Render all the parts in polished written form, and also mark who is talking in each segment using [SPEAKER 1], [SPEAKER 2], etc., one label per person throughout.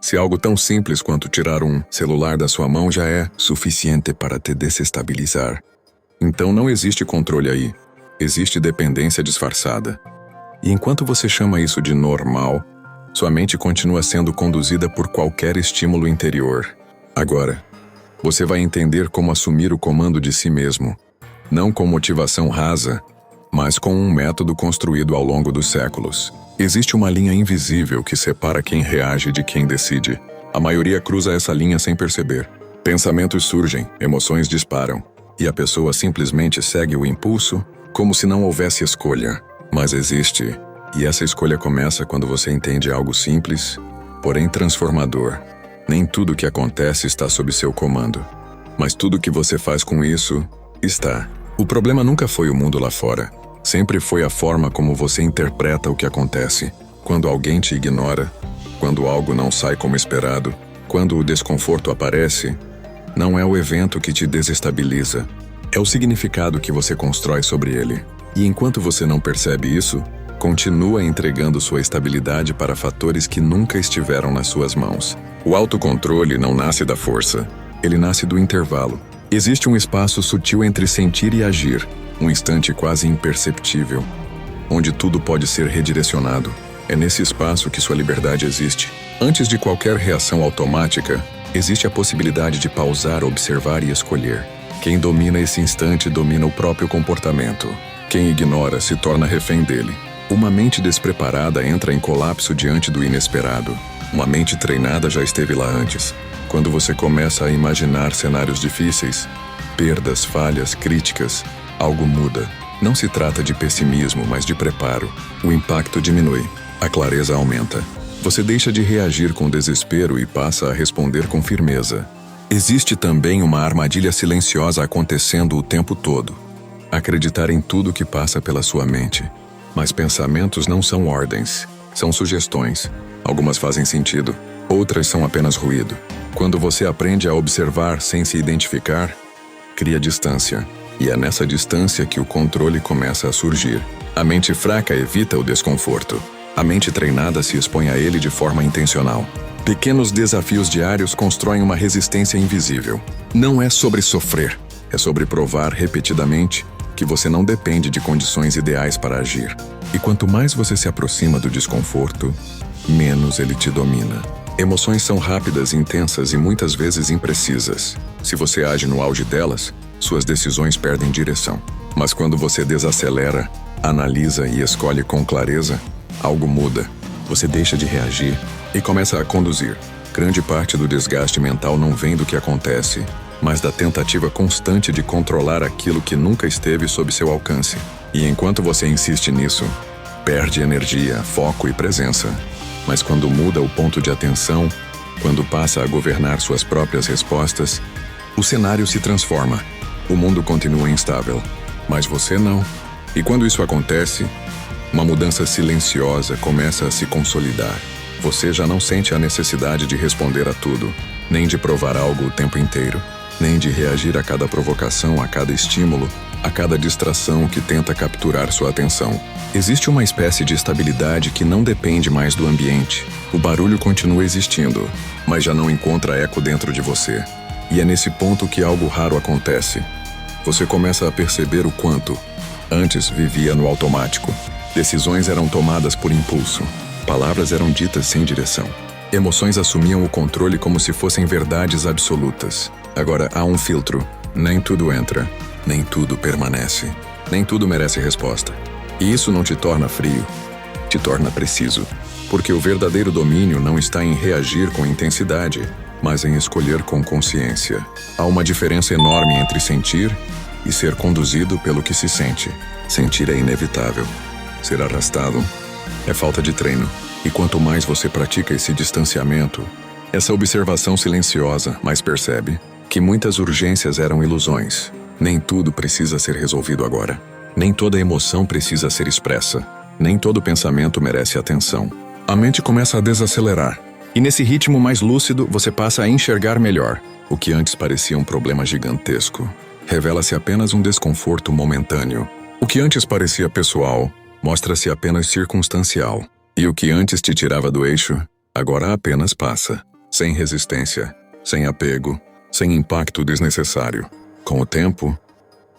[SPEAKER 1] Se algo tão simples quanto tirar um celular da sua mão já é suficiente para te desestabilizar, então não existe controle aí. Existe dependência disfarçada. E enquanto você chama isso de normal, sua mente continua sendo conduzida por qualquer estímulo interior. Agora, você vai entender como assumir o comando de si mesmo, não com motivação rasa, mas com um método construído ao longo dos séculos. Existe uma linha invisível que separa quem reage de quem decide. A maioria cruza essa linha sem perceber. Pensamentos surgem, emoções disparam, e a pessoa simplesmente segue o impulso como se não houvesse escolha. Mas existe, e essa escolha começa quando você entende algo simples, porém transformador. Nem tudo o que acontece está sob seu comando, mas tudo o que você faz com isso está. O problema nunca foi o mundo lá fora. Sempre foi a forma como você interpreta o que acontece. Quando alguém te ignora, quando algo não sai como esperado, quando o desconforto aparece, não é o evento que te desestabiliza, é o significado que você constrói sobre ele. E enquanto você não percebe isso, continua entregando sua estabilidade para fatores que nunca estiveram nas suas mãos. O autocontrole não nasce da força, ele nasce do intervalo. Existe um espaço sutil entre sentir e agir, um instante quase imperceptível, onde tudo pode ser redirecionado. É nesse espaço que sua liberdade existe. Antes de qualquer reação automática, existe a possibilidade de pausar, observar e escolher. Quem domina esse instante domina o próprio comportamento. Quem ignora se torna refém dele. Uma mente despreparada entra em colapso diante do inesperado. Uma mente treinada já esteve lá antes. Quando você começa a imaginar cenários difíceis, perdas, falhas, críticas, algo muda. Não se trata de pessimismo, mas de preparo. O impacto diminui, a clareza aumenta. Você deixa de reagir com desespero e passa a responder com firmeza. Existe também uma armadilha silenciosa acontecendo o tempo todo. Acreditar em tudo que passa pela sua mente. Mas pensamentos não são ordens, são sugestões. Algumas fazem sentido, outras são apenas ruído. Quando você aprende a observar sem se identificar, cria distância. E é nessa distância que o controle começa a surgir. A mente fraca evita o desconforto. A mente treinada se expõe a ele de forma intencional. Pequenos desafios diários constroem uma resistência invisível. Não é sobre sofrer, é sobre provar repetidamente que você não depende de condições ideais para agir. E quanto mais você se aproxima do desconforto, menos ele te domina. Emoções são rápidas, intensas e muitas vezes imprecisas. Se você age no auge delas, suas decisões perdem direção. Mas quando você desacelera, analisa e escolhe com clareza, algo muda. Você deixa de reagir e começa a conduzir. Grande parte do desgaste mental não vem do que acontece, mas da tentativa constante de controlar aquilo que nunca esteve sob seu alcance. E enquanto você insiste nisso, perde energia, foco e presença. Mas quando muda o ponto de atenção, quando passa a governar suas próprias respostas, o cenário se transforma. O mundo continua instável, mas você não. E quando isso acontece, uma mudança silenciosa começa a se consolidar. Você já não sente a necessidade de responder a tudo, nem de provar algo o tempo inteiro, nem de reagir a cada provocação, a cada estímulo, a cada distração que tenta capturar sua atenção. Existe uma espécie de estabilidade que não depende mais do ambiente. O barulho continua existindo, mas já não encontra eco dentro de você. E é nesse ponto que algo raro acontece. Você começa a perceber o quanto, antes, vivia no automático. Decisões eram tomadas por impulso. Palavras eram ditas sem direção. Emoções assumiam o controle como se fossem verdades absolutas. Agora há um filtro. Nem tudo entra, nem tudo permanece. Nem tudo merece resposta. E isso não te torna frio, te torna preciso. Porque o verdadeiro domínio não está em reagir com intensidade, mas em escolher com consciência. Há uma diferença enorme entre sentir e ser conduzido pelo que se sente. Sentir é inevitável. Ser arrastado é falta de treino. E quanto mais você pratica esse distanciamento, essa observação silenciosa, mais percebe que muitas urgências eram ilusões. Nem tudo precisa ser resolvido agora. Nem toda emoção precisa ser expressa. Nem todo pensamento merece atenção. A mente começa a desacelerar. E nesse ritmo mais lúcido, você passa a enxergar melhor. O que antes parecia um problema gigantesco, revela-se apenas um desconforto momentâneo. O que antes parecia pessoal, mostra-se apenas circunstancial. E o que antes te tirava do eixo, agora apenas passa. sem resistência, sem apego, sem impacto desnecessário. Com o tempo,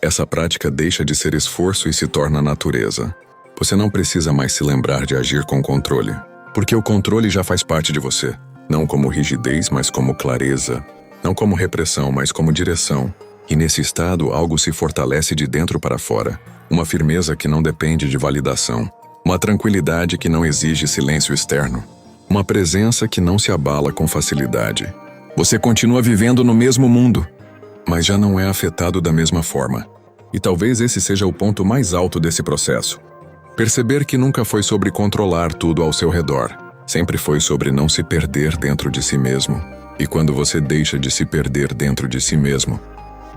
[SPEAKER 1] essa prática deixa de ser esforço e se torna natureza. Você não precisa mais se lembrar de agir com controle, porque o controle já faz parte de você, não como rigidez, mas como clareza, não como repressão, mas como direção. E nesse estado, algo se fortalece de dentro para fora, uma firmeza que não depende de validação, uma tranquilidade que não exige silêncio externo, uma presença que não se abala com facilidade. Você continua vivendo no mesmo mundo, mas já não é afetado da mesma forma. E talvez esse seja o ponto mais alto desse processo. Perceber que nunca foi sobre controlar tudo ao seu redor. Sempre foi sobre não se perder dentro de si mesmo. E quando você deixa de se perder dentro de si mesmo,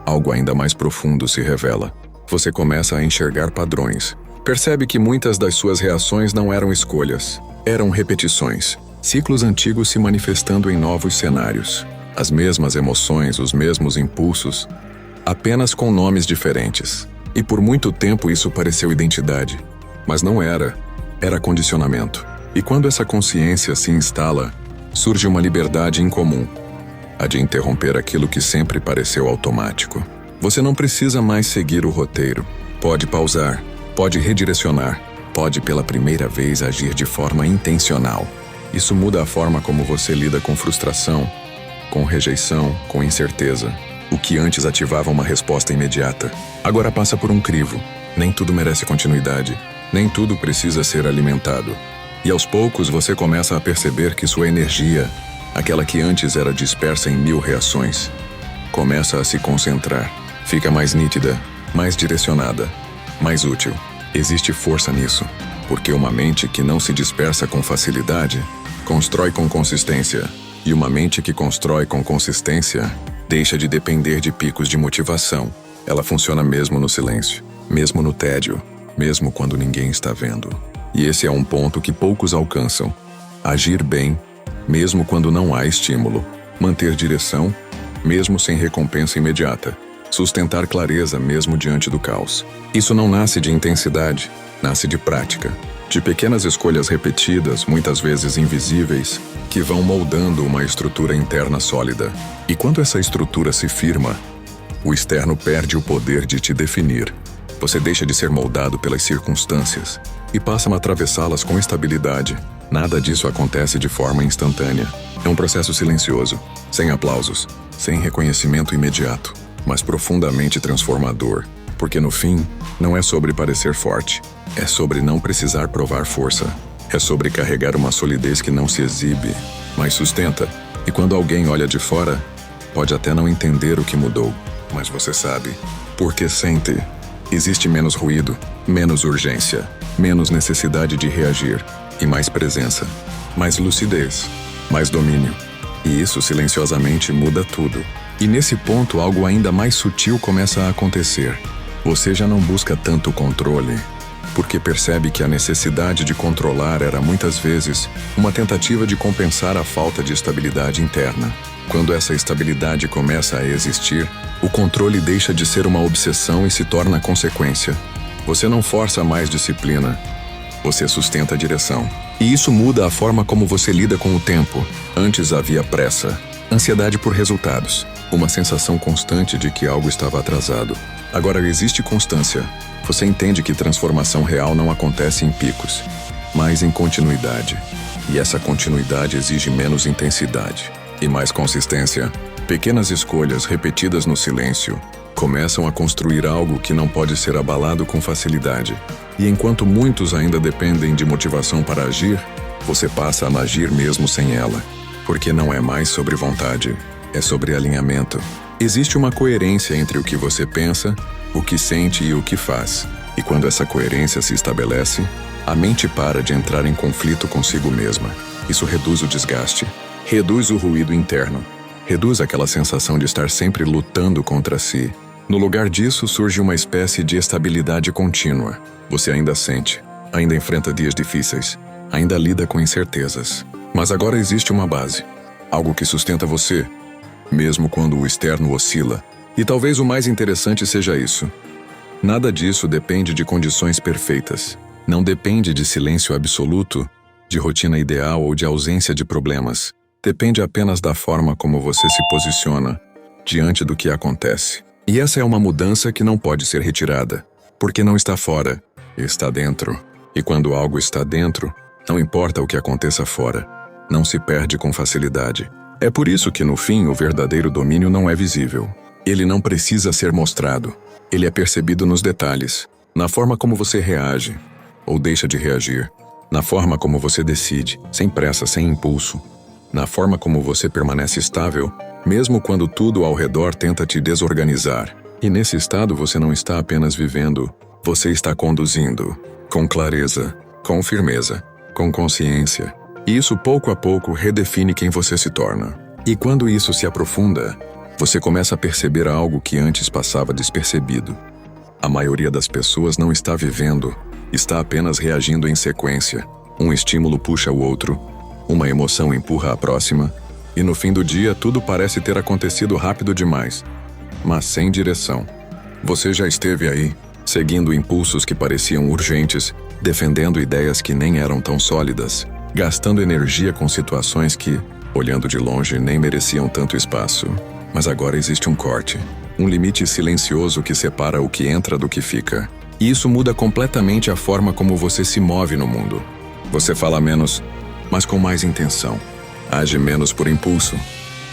[SPEAKER 1] algo ainda mais profundo se revela. Você começa a enxergar padrões. Percebe que muitas das suas reações não eram escolhas, eram repetições. Ciclos antigos se manifestando em novos cenários. As mesmas emoções, os mesmos impulsos, apenas com nomes diferentes. E por muito tempo isso pareceu identidade. Mas não era. Era condicionamento. E quando essa consciência se instala, surge uma liberdade incomum. A de interromper aquilo que sempre pareceu automático. Você não precisa mais seguir o roteiro. Pode pausar, pode redirecionar, pode pela primeira vez agir de forma intencional. Isso muda a forma como você lida com frustração, com rejeição, com incerteza. O que antes ativava uma resposta imediata, agora passa por um crivo. Nem tudo merece continuidade. Nem tudo precisa ser alimentado. E aos poucos você começa a perceber que sua energia, aquela que antes era dispersa em 1000 reações, começa a se concentrar. Fica mais nítida, mais direcionada, mais útil. Existe força nisso, porque uma mente que não se dispersa com facilidade, constrói com consistência. E uma mente que constrói com consistência, deixa de depender de picos de motivação. Ela funciona mesmo no silêncio, mesmo no tédio, mesmo quando ninguém está vendo. E esse é um ponto que poucos alcançam. Agir bem, mesmo quando não há estímulo. Manter direção, mesmo sem recompensa imediata. Sustentar clareza mesmo diante do caos. Isso não nasce de intensidade, nasce de prática. De pequenas escolhas repetidas, muitas vezes invisíveis, que vão moldando uma estrutura interna sólida. E quando essa estrutura se firma, o externo perde o poder de te definir. Você deixa de ser moldado pelas circunstâncias e passa a atravessá-las com estabilidade. Nada disso acontece de forma instantânea. É um processo silencioso, sem aplausos, sem reconhecimento imediato, mas profundamente transformador. Porque no fim, não é sobre parecer forte, é sobre não precisar provar força. É sobre carregar uma solidez que não se exibe, mas sustenta. E quando alguém olha de fora, pode até não entender o que mudou, mas você sabe, porque sente. Existe menos ruído, menos urgência, menos necessidade de reagir, e mais presença, mais lucidez, mais domínio. E isso silenciosamente muda tudo. E nesse ponto algo ainda mais sutil começa a acontecer. Você já não busca tanto controle, porque percebe que a necessidade de controlar era muitas vezes uma tentativa de compensar a falta de estabilidade interna. Quando essa estabilidade começa a existir, o controle deixa de ser uma obsessão e se torna consequência. Você não força mais disciplina, você sustenta a direção. E isso muda a forma como você lida com o tempo. Antes havia pressa, ansiedade por resultados, uma sensação constante de que algo estava atrasado. Agora existe constância. Você entende que transformação real não acontece em picos, mas em continuidade. E essa continuidade exige menos intensidade e mais consistência. Pequenas escolhas repetidas no silêncio começam a construir algo que não pode ser abalado com facilidade. E enquanto muitos ainda dependem de motivação para agir, você passa a agir mesmo sem ela. Porque não é mais sobre vontade, é sobre alinhamento. Existe uma coerência entre o que você pensa, o que sente e o que faz. E quando essa coerência se estabelece, a mente para de entrar em conflito consigo mesma. Isso reduz o desgaste, reduz o ruído interno, reduz aquela sensação de estar sempre lutando contra si. No lugar disso, surge uma espécie de estabilidade contínua. Você ainda sente, ainda enfrenta dias difíceis, ainda lida com incertezas. Mas agora existe uma base, algo que sustenta você, mesmo quando o externo oscila. E talvez o mais interessante seja isso. Nada disso depende de condições perfeitas. Não depende de silêncio absoluto, de rotina ideal ou de ausência de problemas. Depende apenas da forma como você se posiciona diante do que acontece. E essa é uma mudança que não pode ser retirada, porque não está fora, está dentro. E quando algo está dentro, não importa o que aconteça fora, não se perde com facilidade. É por isso que, no fim, o verdadeiro domínio não é visível. Ele não precisa ser mostrado. Ele é percebido nos detalhes, na forma como você reage, ou deixa de reagir, na forma como você decide, sem pressa, sem impulso, na forma como você permanece estável, mesmo quando tudo ao redor tenta te desorganizar. E nesse estado você não está apenas vivendo, você está conduzindo, com clareza, com firmeza, com consciência. E isso pouco a pouco redefine quem você se torna. E quando isso se aprofunda, você começa a perceber algo que antes passava despercebido. A maioria das pessoas não está vivendo, está apenas reagindo em sequência. Um estímulo puxa o outro, uma emoção empurra a próxima, e no fim do dia tudo parece ter acontecido rápido demais, mas sem direção. Você já esteve aí, seguindo impulsos que pareciam urgentes, defendendo ideias que nem eram tão sólidas, gastando energia com situações que, olhando de longe, nem mereciam tanto espaço. Mas agora existe um corte, um limite silencioso que separa o que entra do que fica. E isso muda completamente a forma como você se move no mundo. Você fala menos, mas com mais intenção. Age menos por impulso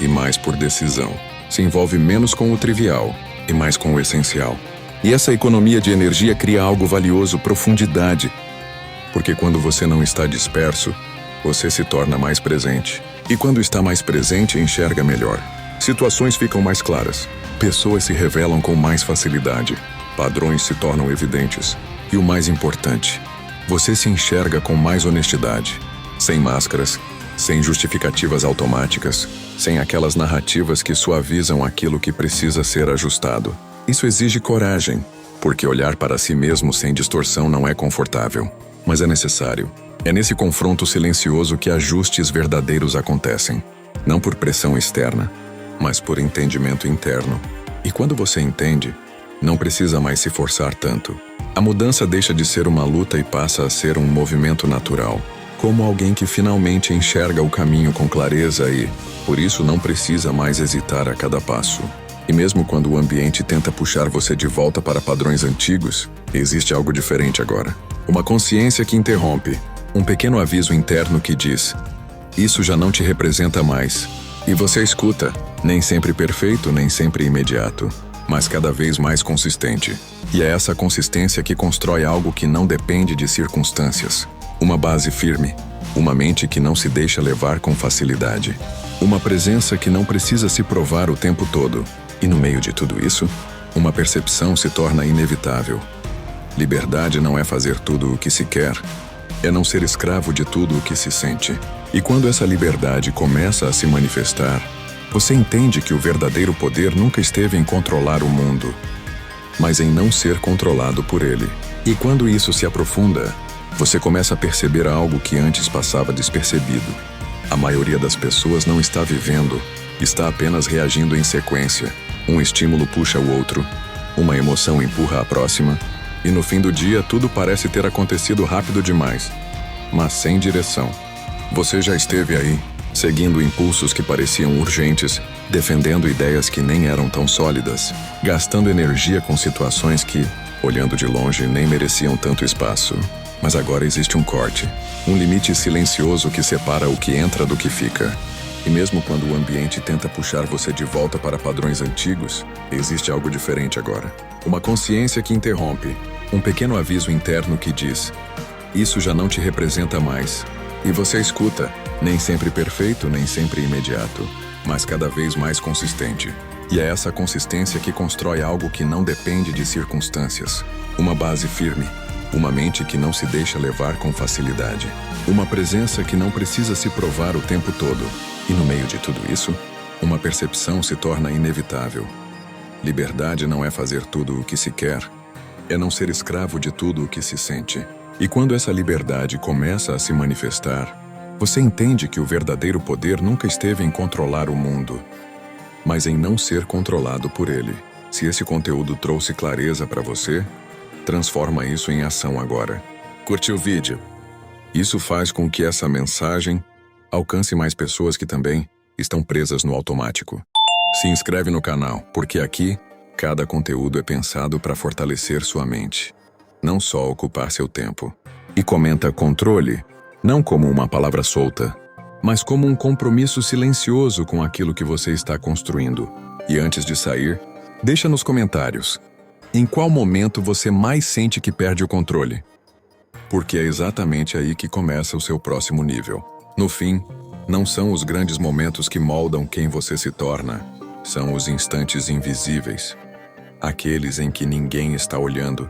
[SPEAKER 1] e mais por decisão. Se envolve menos com o trivial e mais com o essencial. E essa economia de energia cria algo valioso, profundidade. Porque quando você não está disperso, você se torna mais presente. E quando está mais presente, enxerga melhor. Situações ficam mais claras. Pessoas se revelam com mais facilidade. Padrões se tornam evidentes. E o mais importante, você se enxerga com mais honestidade. Sem máscaras, sem justificativas automáticas, sem aquelas narrativas que suavizam aquilo que precisa ser ajustado. Isso exige coragem, porque olhar para si mesmo sem distorção não é confortável, mas é necessário. É nesse confronto silencioso que ajustes verdadeiros acontecem, não por pressão externa, mas por entendimento interno. E quando você entende, não precisa mais se forçar tanto. A mudança deixa de ser uma luta e passa a ser um movimento natural, como alguém que finalmente enxerga o caminho com clareza e, por isso, não precisa mais hesitar a cada passo. E mesmo quando o ambiente tenta puxar você de volta para padrões antigos, existe algo diferente agora. Uma consciência que interrompe, um pequeno aviso interno que diz: isso já não te representa mais. E você escuta, nem sempre perfeito, nem sempre imediato, mas cada vez mais consistente. E é essa consistência que constrói algo que não depende de circunstâncias. Uma base firme, uma mente que não se deixa levar com facilidade, uma presença que não precisa se provar o tempo todo. E no meio de tudo isso, uma percepção se torna inevitável. Liberdade não é fazer tudo o que se quer, é não ser escravo de tudo o que se sente. E quando essa liberdade começa a se manifestar, você entende que o verdadeiro poder nunca esteve em controlar o mundo, mas em não ser controlado por ele. E quando isso se aprofunda, você começa a perceber algo que antes passava despercebido. A maioria das pessoas não está vivendo, está apenas reagindo em sequência. Um estímulo puxa o outro, uma emoção empurra a próxima, e no fim do dia tudo parece ter acontecido rápido demais, mas sem direção. Você já esteve aí, seguindo impulsos que pareciam urgentes, defendendo ideias que nem eram tão sólidas, gastando energia com situações que, olhando de longe, nem mereciam tanto espaço. Mas agora existe um corte, um limite silencioso que separa o que entra do que fica. E mesmo quando o ambiente tenta puxar você de volta para padrões antigos, existe algo diferente agora. Uma consciência que interrompe, um pequeno aviso interno que diz: isso já não te representa mais. E você escuta, nem sempre perfeito, nem sempre imediato, mas cada vez mais consistente. E é essa consistência que constrói algo que não depende de circunstâncias. Uma base firme, uma mente que não se deixa levar com facilidade, uma presença que não precisa se provar o tempo todo. E no meio de tudo isso, uma percepção se torna inevitável. Liberdade não é fazer tudo o que se quer, é não ser escravo de tudo o que se sente. E quando essa liberdade começa a se manifestar, você entende que o verdadeiro poder nunca esteve em controlar o mundo, mas em não ser controlado por ele. Se esse conteúdo trouxe clareza para você, transforma isso em ação agora. Curte o vídeo. Isso faz com que essa mensagem Alcance mais pessoas que também estão presas no automático. Se inscreve no canal, porque aqui, cada conteúdo é pensado para fortalecer sua mente, não só ocupar seu tempo. E comenta controle, não como uma palavra solta, mas como um compromisso silencioso com aquilo que você está construindo. E antes de sair, deixa nos comentários, em qual momento você mais sente que perde o controle? Porque é exatamente aí que começa o seu próximo nível. No fim, não são os grandes momentos que moldam quem você se torna, são os instantes invisíveis. Aqueles em que ninguém está olhando,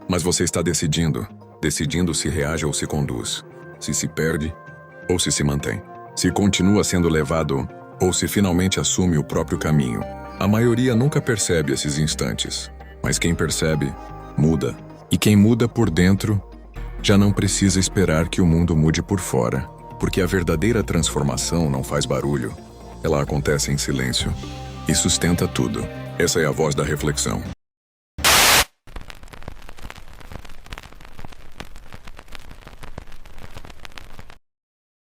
[SPEAKER 1] mas você está decidindo se reage ou se conduz, se perde ou se mantém, se continua sendo levado ou se finalmente assume o próprio caminho. A maioria nunca percebe esses instantes, mas quem percebe, muda. E quem muda por dentro, já não precisa esperar que o mundo mude por fora, porque a verdadeira transformação não faz barulho, ela acontece em silêncio e sustenta tudo. Essa é a voz da reflexão.